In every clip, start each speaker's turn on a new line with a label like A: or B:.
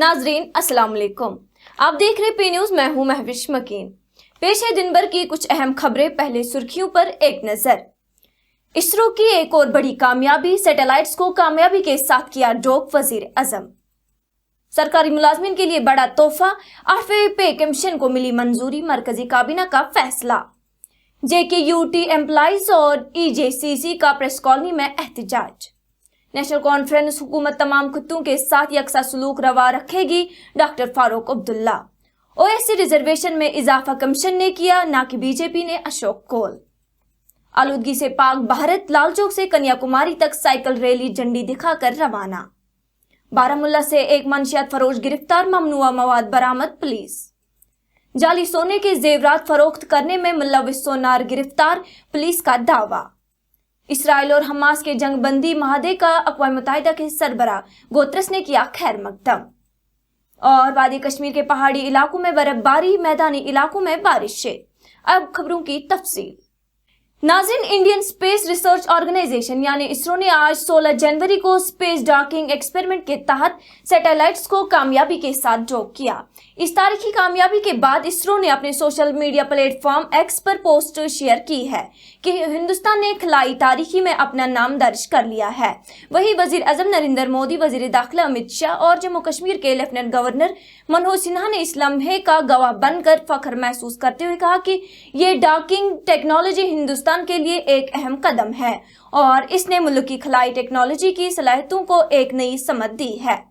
A: नाजरीन अस्सलाम वालेकुम, आप देख रहे पे न्यूज। मैं हूं महविश मकीन। पेश है दिन भर की कुछ अहम खबरें। पहले सुर्खियों पर एक नजर। इसरो की एक और बड़ी कामयाबी, सैटेलाइट्स को कामयाबी के साथ किया डॉक वजीर आजम। सरकारी मुलाजमीन के लिए बड़ा तोहफा, 8वें पे कमीशन को मिली मंजूरी, मरकजी काबीना का फैसला। JKUT एम्प्लॉइज और EJCC का प्रेस कॉलोनी में एहतजाज। नेशनल कॉन्फ्रेंस हुकूमत तमाम खित्तों के साथ यकसा सलूक रवा रखेगी, doctor Farooq Abdullah. OSC reservation में इजाफा कमीशन ने किया, ना कि बीजेपी ने। अशोक कोल। आलूदगी से पाक भारत, लालचौक से कन्याकुमारी तक साइकिल रैली झंडी दिखाकर रवाना। बारामुल्ला से एक मंशियात फरोश गिरफ्तार, ममनुआ मवाद बरामद। पुलिस। जाली सोने के जेवरात फरोख्त करने में मुलविस सोनार गिरफ्तार, पुलिस का दावा। इसराइल और हमास के जंगबंदी माहदे का अक़वाम मुत्तहिदा के सरबराह गुतरस ने किया खैर मकदम। और वादी कश्मीर के पहाड़ी इलाकों में बर्फबारी, मैदानी इलाकों में बारिशें। अब खबरों की तफसील। नाज़रीन, इंडियन स्पेस रिसर्च ऑर्गेनाइजेशन यानी इसरो ने आज 16 जनवरी को स्पेस डॉकिंग एक्सपेरिमेंट के तहत सैटेलाइट्स को कामयाबी के साथ डॉक किया। इस तारीखी कामयाबी के बाद इसरो ने अपने सोशल मीडिया प्लेटफॉर्म X पर पोस्ट शेयर की है कि हिंदुस्तान ने खलाई तारीखी में अपना नाम दर्ज कर लिया है। वहीं वजीर आजम नरेंद्र मोदी, वजीर दाखिला अमित शाह और जम्मू कश्मीर के लेफ्टिनेंट गवर्नर मनोज सिन्हा ने इस लम्हे का गवाह बनकर फख्र महसूस करते हुए कहा कि ये डॉकिंग टेक्नोलॉजी हिंदुस्तान के लिए एक अहम कदम है और इसने मुल्क की खलाई टेक्नोलॉजी की सलाहियतों को एक नई समत दी है।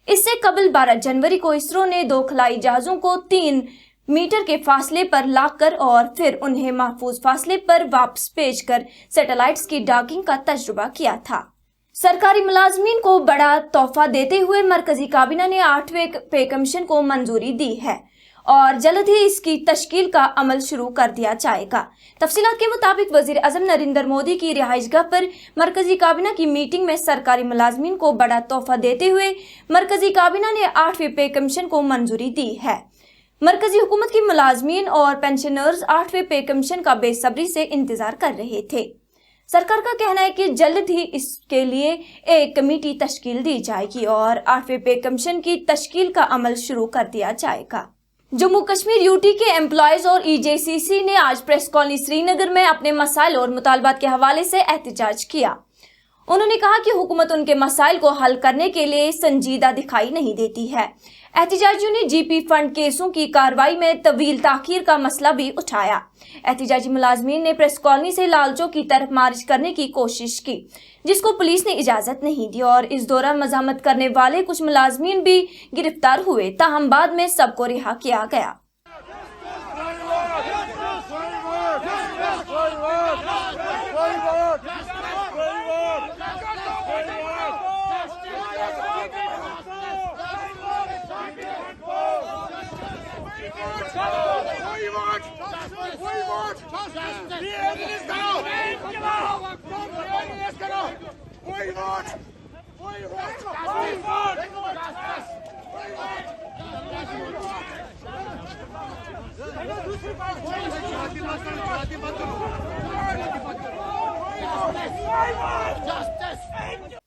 A: इससे कबल 12 जनवरी को इसरो ने 2 खलाई जहाजों को 3 मीटर के फासले पर लाकर और फिर उन्हें महफूज फासले पर वापस भेजकर सैटेलाइट्स की डॉकिंग का तजुर्बा किया था। सरकारी मुलाजमीन को बड़ा तोहफा देते हुए मरकजी काबीना ने 8वें पे कमीशन को मंजूरी दी है और जल्द ही इसकी तश्कील का अमल शुरू कर दिया जाएगा। तफसीलात के मुताबिक वजीर आजम नरेंद्र मोदी की रिहाइशगाह पर मरकजी काबीना की मीटिंग में सरकारी मुलाजमीन को बड़ा तोहफा देते हुए मरकजी काबीना ने 8वें पे कमीशन को मंजूरी दी है। मरकजी हुकूमत की मुलाजमीन और पेंशनर्स 8वें पे कमीशन का बेसब्री से इंतजार कर रहे थे। सरकार का कहना है कि जल्द ही इसके लिए एक कमेटी तश्कील दी जाएगी और 8वें पे कमीशन की तश्कील का अमल शुरू कर दिया जाएगा। जम्मू कश्मीर UT के एम्प्लॉइज और EJCC ने आज प्रेस कॉलोनी श्रीनगर में अपने मसाइल और मुतालबात के हवाले से एहतजाज किया। उन्होंने कहा कि हुकूमत उनके मसाइल को हल करने के लिए संजीदा दिखाई नहीं देती है। एहतजाजियों ने GP फंड केसों की कार्रवाई में तवील ताखीर का मसला भी उठाया। एहतजाजी मुलाजमीन ने प्रेस कॉलोनी से लालचौक की तरफ मार्च करने की कोशिश की, जिसको पुलिस ने इजाजत नहीं दी और इस दौरान मजामत करने वाले कुछ मुलाजमीन भी गिरफ्तार हुए। ताहम बाद में सबको रिहा किया गया।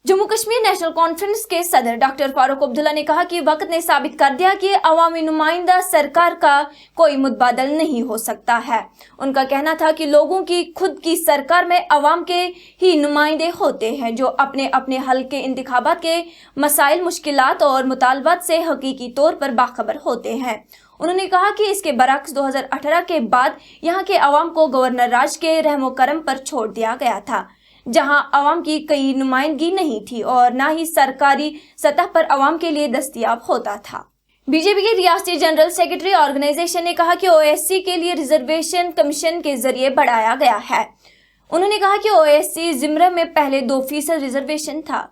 A: जम्मू कश्मीर नेशनल कॉन्फ्रेंस के सदर डॉक्टर फारूक अब्दुल्ला ने कहा कि वक्त ने साबित कर दिया कि अवामी नुमाइंदा सरकार का कोई मुतबादल नहीं हो सकता है। उनका कहना था कि लोगों की खुद की सरकार में अवाम के ही नुमाइंदे होते हैं जो अपने अपने हल के इंतखाबात के मसाइल, मुश्किलात और मुतालबात से हकीकी तौर पर बाखबर होते हैं। उन्होंने कहा कि इसके बरक्स 2018 के बाद यहाँ के अवाम को गवर्नर राज के रहमो करम पर छोड़ दिया गया था, जहां अवाम की कई नुमाइंदगी नहीं थी और ना ही सरकारी सतह पर अवाम के लिए दस्तयाब होता था। बीजेपी के रियासती जनरल सेक्रेटरी ऑर्गेनाइजेशन ने कहा कि OSC के लिए रिजर्वेशन कमीशन के जरिए बढ़ाया गया है। उन्होंने कहा कि OSC जिम्रे में पहले 2% रिजर्वेशन था,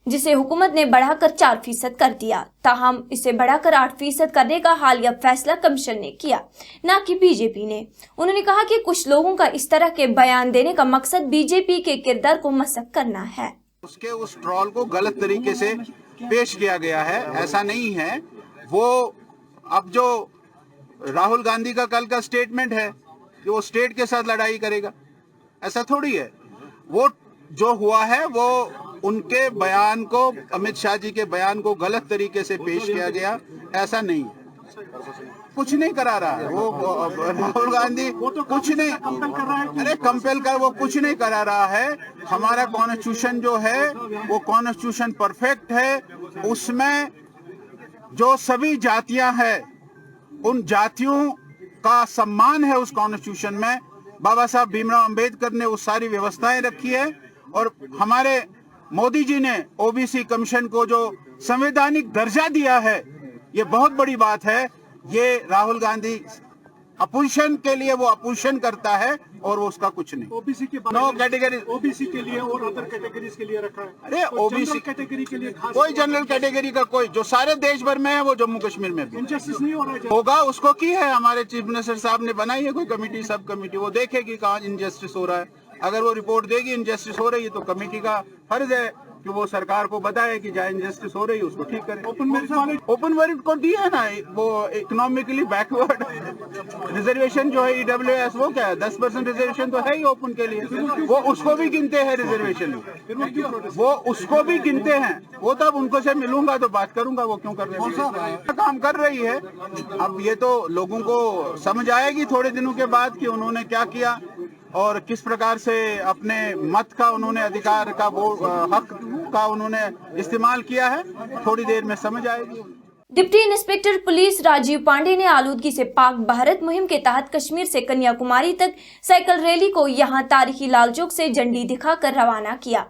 A: जिसे हुकूमत ने बढ़ाकर 4% कर दिया। ताहम इसे बढ़ाकर 8% करने का हालिया फैसला कमीशन ने किया, ना कि बीजेपी ने। उन्होंने कहा कि कुछ लोगों का इस तरह के बयान देने का मकसद बीजेपी के किरदार को मसक करना है।
B: उसके उस ट्रॉल को गलत तरीके से पेश किया गया है, ऐसा नहीं है। वो अब जो राहुल गांधी का कल का स्टेटमेंट है कि वो स्टेट के साथ लड़ाई करेगा, ऐसा थोड़ी है। वो जो हुआ है वो ان کے بیان کو, امت شاہ جی کے بیان کو غلط طریقے سے پیش کیا گیا, ایسا نہیں. کچھ نہیں کرا رہا ہے وہ راہل گاندھی, کچھ نہیں, ارے کمپیل کر, وہ کچھ نہیں کرا رہا ہے. ہمارا کانسٹیٹیوشن جو ہے وہ کانسٹیٹیوشن پرفیکٹ ہے. اس میں جو سبھی جاتیاں ہیں ان جاتیوں کا سمان ہے. اس کانسٹیٹیوشن میں بابا صاحب بھیم راؤ امبیڈکر نے وہ ساری ویوستھائیں رکھی ہے. اور ہمارے مودی جی نے او بی سی کمیشن کو جو سنویدھانک درجہ دیا ہے, یہ بہت بڑی بات ہے. یہ راہل گاندھی اپوزیشن کے لیے وہ اپوزیشن کرتا ہے اور وہ اس کا کچھ نہیں.
C: او بی سی کے
B: نو کیٹیگری,
C: او بی سی کے لیے اور ادر کیٹیگریز کے لیے رکھا ہے.
B: ارے او بی سی
C: کیٹیگری کے لیے
B: کوئی جنرل کیٹیگری کا کوئی, جو سارے دیش بھر میں ہے وہ جموں کشمیر میں بھی
C: انجسٹس نہیں ہو رہا ہے.
B: ہوگا. اس کو کی ہے ہمارے چیف منسٹر صاحب نے بنائی ہے کوئی کمیٹی, سب کمیٹی, وہ دیکھے گی کہاں انجسٹس ہو رہا ہے. اگر وہ رپورٹ دے گی انجسٹس ہو رہی ہے تو کمیٹی کا فرض ہے کہ وہ سرکار کو بتائے کہ جہاں انجسٹس ہو رہی ہے اس کو ٹھیک کرے. اوپن میرٹ کو دیا ہے نا, وہ اکنامکلی بیکورڈ ریزرویشن جو ہے EWS, وہ کیا ہے 10% ریزرویشن تو ہے ہی اوپن کے لیے. وہ اس کو بھی گنتے ہیں ریزرویشن, وہ اس کو بھی گنتے ہیں. وہ تب ان کو سے ملوں گا تو بات کروں گا وہ کیوں کر رہے ہیں, کام کر رہی ہے. اب یہ تو لوگوں کو سمجھ آئے گی تھوڑے دنوں کے بعد کہ انہوں نے کیا کیا اور کس پرکار سے اپنے مت کا انہوں نے ادھیکار کا, حق کا انہوں نے استعمال کیا ہے. تھوڑی دیر میں سمجھ آئے گی.
A: Deputy inspector police Rajiv Pandey نے آلودگی سے پاک بھارت مہم کے تحت کشمیر سے کنیا کماری تک سائیکل ریلی کو یہاں تاریخی لال چوک سے جھنڈی دکھا کر روانہ کیا.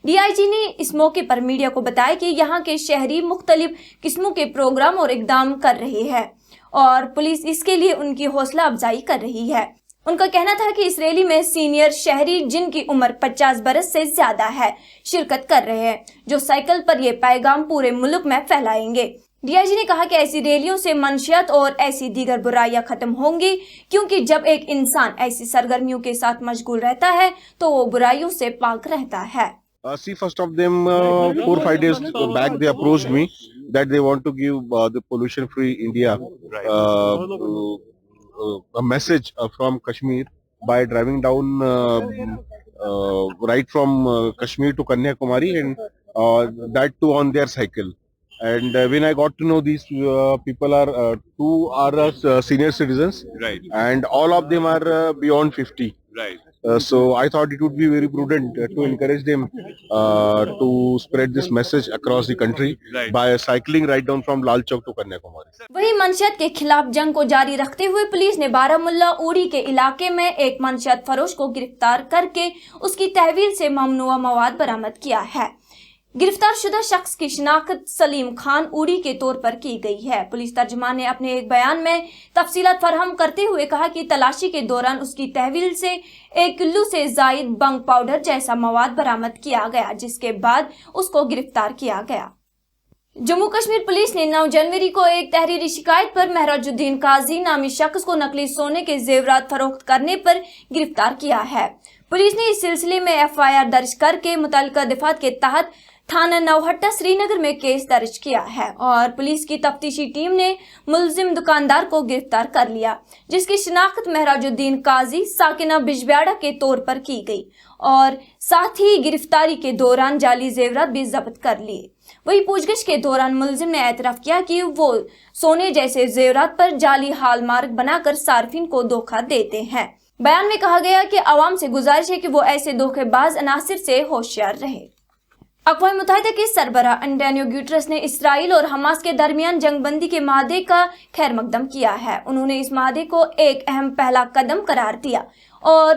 A: ڈی آئی جی نے اس موقع پر میڈیا کو بتایا کہ یہاں کے شہری مختلف قسموں کے پروگرام اور اقدام کر رہے ہیں اور پولیس اس کے لیے ان کی حوصلہ افزائی کر رہی ہے. ان کا کہنا تھا کہ اس ریلی میں سینئر شہری جن کی عمر 50 برس سے زیادہ ہے شرکت کر رہے ہیں, جو سائیکل پر یہ پیغام پورے ملک میں پھیلائیں گے. ڈی آئی جی نے کہا کہ ایسی ریلیوں سے منشیات اور ایسی دیگر برائیاں ختم ہوں گی, کیونکہ جب ایک انسان ایسی سرگرمیوں کے ساتھ مشغول رہتا ہے تو وہ برائیوں سے پاک رہتا ہے.
D: See, first of them, 4-5 days back, they approached me that they want to give the pollution-free India a message from Kashmir by driving down right from Kashmir to Kanyakumari, and that too on their cycle. And when I got to know these people are two are senior citizens,
E: Right.
D: and all of them are beyond 50.
E: Right.
D: So I thought it would be very prudent to encourage them to spread this message across the country
E: Right.
D: by cycling right down from Lal Chowk to Kanyakumari.
A: وہی منشیات کے خلاف جنگ کو جاری رکھتے ہوئے police نے بارامولہ اوڑی کے علاقے میں ایک منشیات فروش کو گرفتار کر کے اس کی تحویل سے ممنوعہ مواد برآمد کیا ہے. گرفتار شدہ شخص کی شناخت سلیم خان اوڑی کے طور پر کی گئی ہے. پولیس ترجمان نے اپنے ایک بیان میں تفصیلات فراہم کرتے ہوئے کہا کہ تلاشی کے دوران اس کی تحویل سے 1 کلو سے زائد بنگ پاؤڈر جیسا مواد برآمد کیا گیا, جس کے بعد اس کو گرفتار کیا گیا. جموں کشمیر پولیس نے 9 جنوری کو ایک تحریری شکایت پر مہراج الدین قاضی نامی شخص کو نقلی سونے کے زیورات فروخت کرنے پر گرفتار کیا ہے. پولیس نے اس سلسلے میں FIR درج کر کے متعلقہ دفعات کے تحت تھانہ نوہٹا سری نگر میں کیس درج کیا ہے اور پولیس کی تفتیشی ٹیم نے ملزم دکاندار کو گرفتار کر لیا, جس کی شناخت مہراج الدین قاضی ساکنہ بجبیاڑا کے طور پر کی گئی اور ساتھ ہی گرفتاری کے دوران جعلی زیورات بھی ضبط کر لیے. وہی پوچھ گچھ کے دوران ملزم نے اعتراف کیا کہ وہ سونے جیسے زیورات پر جعلی ہال مارک بنا کر صارفین کو دھوکہ دیتے ہیں. بیان میں کہا گیا کہ عوام سے گزارش ہے کہ وہ ایسے دھوکے باز عناصر سے ہوشیار رہے. اقوام متحدہ کے سربراہ انٹونیو گوٹریس نے اسرائیل اور حماس کے درمیان جنگ بندی کے معاہدے کا خیر مقدم کیا ہے. انہوں نے اس معاہدے کو ایک اہم پہلا قدم قرار دیا اور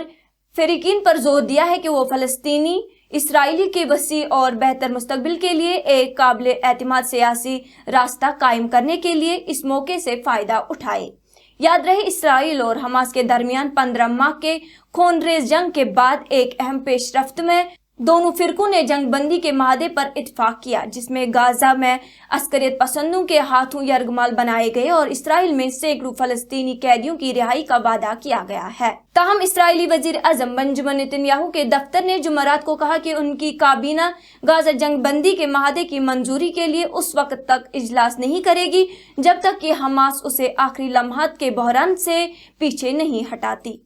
A: فریقین پر زور دیا ہے کہ وہ فلسطینی اسرائیلی کے وسیع اور بہتر مستقبل کے لیے ایک قابل اعتماد سیاسی راستہ قائم کرنے کے لیے اس موقع سے فائدہ اٹھائے. یاد رہے, اسرائیل اور حماس کے درمیان 15 ماہ کے خونریز جنگ کے بعد ایک اہم پیش رفت میں دونوں فرقوں نے جنگ بندی کے معاہدے پر اتفاق کیا, جس میں غزہ میں عسکریت پسندوں کے ہاتھوں یرغمال بنائے گئے اور اسرائیل میں سینکڑوں فلسطینی قیدیوں کی رہائی کا وعدہ کیا گیا ہے. تاہم اسرائیلی وزیر اعظم بنجمن نیتن کے دفتر نے جمعرات کو کہا کہ ان کی کابینہ غزہ جنگ بندی کے معاہدے کی منظوری کے لیے اس وقت تک اجلاس نہیں کرے گی جب تک کہ حماس اسے آخری لمحات کے بحران سے پیچھے نہیں ہٹاتی.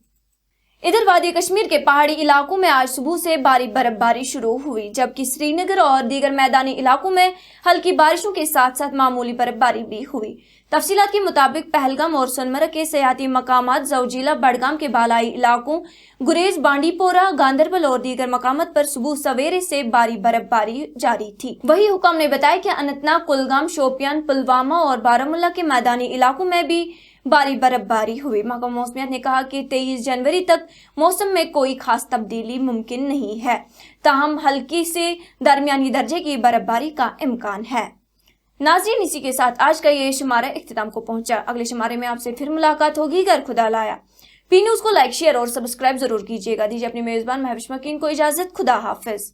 A: इधर वादी कश्मीर के पहाड़ी इलाकों में आज सुबह से भारी बर्फबारी शुरू हुई, जबकि श्रीनगर और दीगर मैदानी इलाकों में हल्की बारिशों के साथ साथ मामूली बर्फबारी भी हुई। तफसीलात के मुताबिक पहलगाम और सोनमर्ग के सयाती मकामात, जौजिला, बडगाम के बालाई इलाकों, गुरेज, बांडीपोरा, गांदरबल और दीगर मकामात पर सुबह सवेरे से भारी बर्फबारी जारी थी। वही हुकाम ने बताया कि अनंतनाग, कुलगाम, शोपियान, पुलवामा और बारामुल्ला के मैदानी इलाकों में भी भारी बर्फबारी हुई। महकमा मौसमियात ने कहा कि 23 जनवरी तक मौसम में कोई खास तब्दीली मुमकिन नहीं है, ताहम हल्की से दरमियानी दर्जे की बर्फबारी का इम्कान है। नाज़रीन, इसी के साथ आज का ये शुमारा इख्तिताम को पहुंचा। अगले शुमारे में आपसे फिर मुलाकात होगी अगर खुदा लाया। पी न्यूज़ को लाइक, शेयर और सब्सक्राइब जरूर कीजिएगा। दीजिए अपनी मेजबान महविश मकीन को इजाजत। खुदा हाफिज।